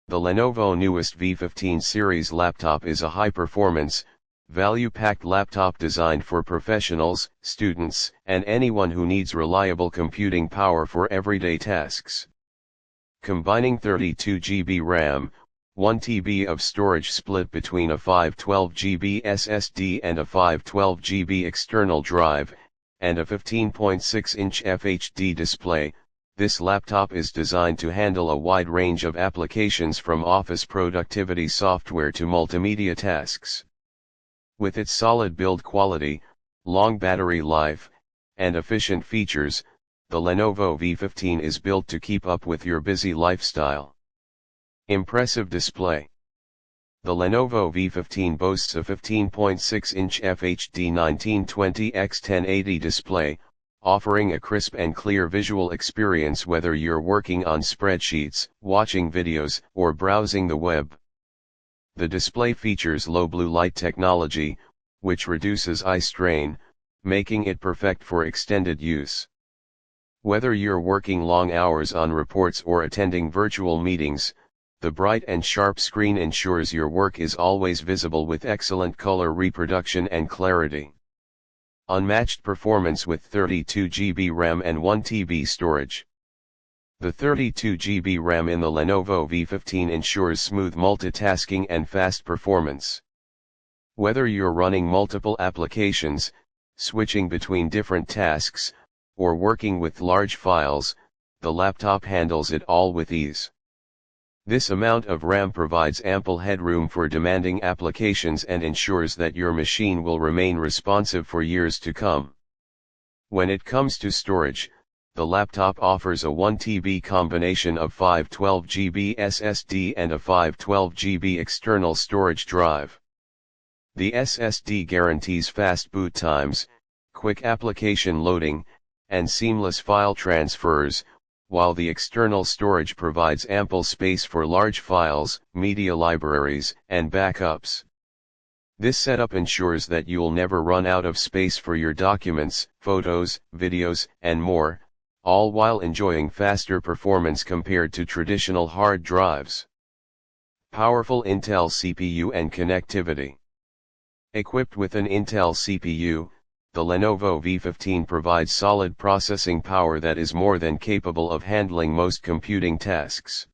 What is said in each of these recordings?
The Lenovo newest V15 series laptop is a high-performance, value-packed laptop designed for professionals, students, and anyone who needs reliable computing power for everyday tasks. Combining 32 GB RAM, 1 TB of storage split between a 512 GB SSD and a 512 GB external drive, and a 15.6-inch FHD display, this laptop is designed to handle a wide range of applications from office productivity software to multimedia tasks. With its solid build quality, long battery life, and efficient features, the Lenovo V15 is built to keep up with your busy lifestyle. Impressive display. The Lenovo V15 boasts a 15.6-inch FHD 1920x1080 display, offering a crisp and clear visual experience whether you're working on spreadsheets, watching videos, or browsing the web. The display features low blue light technology, which reduces eye strain, making it perfect for extended use. Whether you're working long hours on reports or attending virtual meetings, the bright and sharp screen ensures your work is always visible with excellent color reproduction and clarity. Unmatched performance with 32 GB RAM and 1 TB storage. The 32 GB RAM in the Lenovo V15 ensures smooth multitasking and fast performance. Whether you're running multiple applications, switching between different tasks, or working with large files, the laptop handles it all with ease. This amount of RAM provides ample headroom for demanding applications and ensures that your machine will remain responsive for years to come. When it comes to storage, the laptop offers a 1 TB combination of 512 GB SSD and a 512 GB external storage drive. The SSD guarantees fast boot times, quick application loading, and seamless file transfers, while the external storage provides ample space for large files, media libraries, and backups. This setup ensures that you'll never run out of space for your documents, photos, videos, and more, all while enjoying faster performance compared to traditional hard drives. Powerful Intel CPU and connectivity. Equipped with an Intel CPU, the Lenovo V15 provides solid processing power that is more than capable of handling most computing tasks.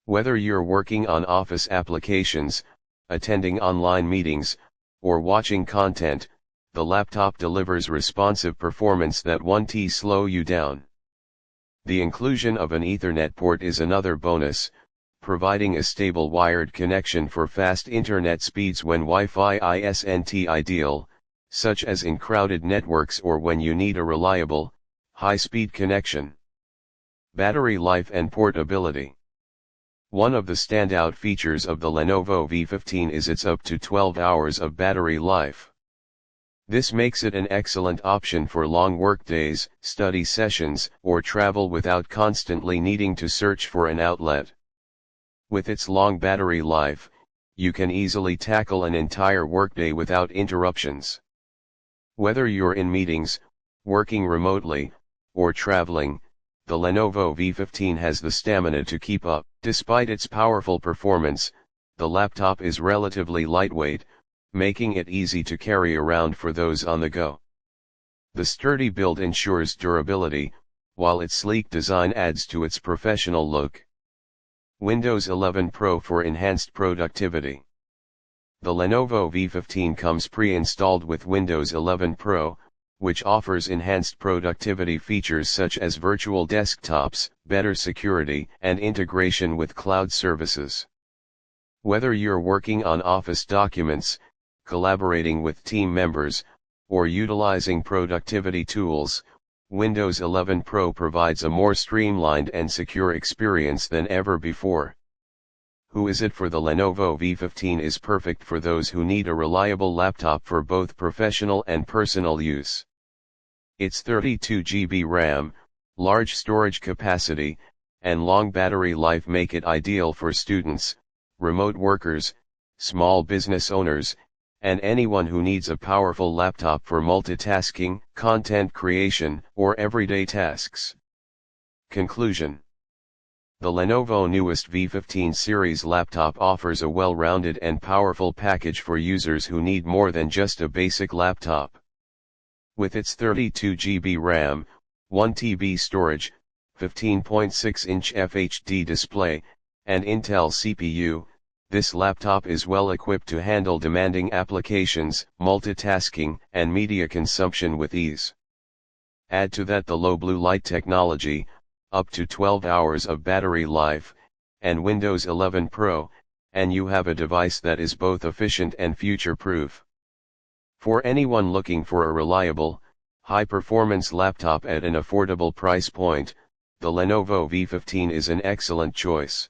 Whether you're working on office applications, attending online meetings, or watching content, the laptop delivers responsive performance that won't slow you down. The inclusion of an Ethernet port is another bonus, providing a stable wired connection for fast internet speeds when Wi-Fi isn't ideal, such as in crowded networks or when you need a reliable, high-speed connection. Battery life and portability. One of the standout features of the Lenovo V15 is its up to 12 hours of battery life. This makes it an excellent option for long workdays, study sessions, or travel without constantly needing to search for an outlet. With its long battery life, you can easily tackle an entire workday without interruptions. Whether you're in meetings, working remotely, or traveling, the Lenovo V15 has the stamina to keep up. Despite its powerful performance, the laptop is relatively lightweight, making it easy to carry around for those on the go. The sturdy build ensures durability, while its sleek design adds to its professional look. Windows 11 Pro for enhanced productivity. The Lenovo V15 comes pre-installed with Windows 11 Pro, which offers enhanced productivity features such as virtual desktops, better security, and integration with cloud services. Whether you're working on office documents, collaborating with team members, or utilizing productivity tools, Windows 11 Pro provides a more streamlined and secure experience than ever before. Who is it for? The Lenovo V15 is perfect for those who need a reliable laptop for both professional and personal use. Its 32 GB RAM, large storage capacity, and long battery life make it ideal for students, remote workers, small business owners, and anyone who needs a powerful laptop for multitasking, content creation, or everyday tasks. Conclusion. The Lenovo newest V15 series laptop offers a well-rounded and powerful package for users who need more than just a basic laptop. With its 32GB RAM, 1TB storage, 15.6-inch FHD display, and Intel CPU, this laptop is well equipped to handle demanding applications, multitasking, and media consumption with ease. Add to that the low blue light technology, up to 12 hours of battery life, and Windows 11 Pro, and you have a device that is both efficient and future-proof. For anyone looking for a reliable, high-performance laptop at an affordable price point, the Lenovo V15 is an excellent choice.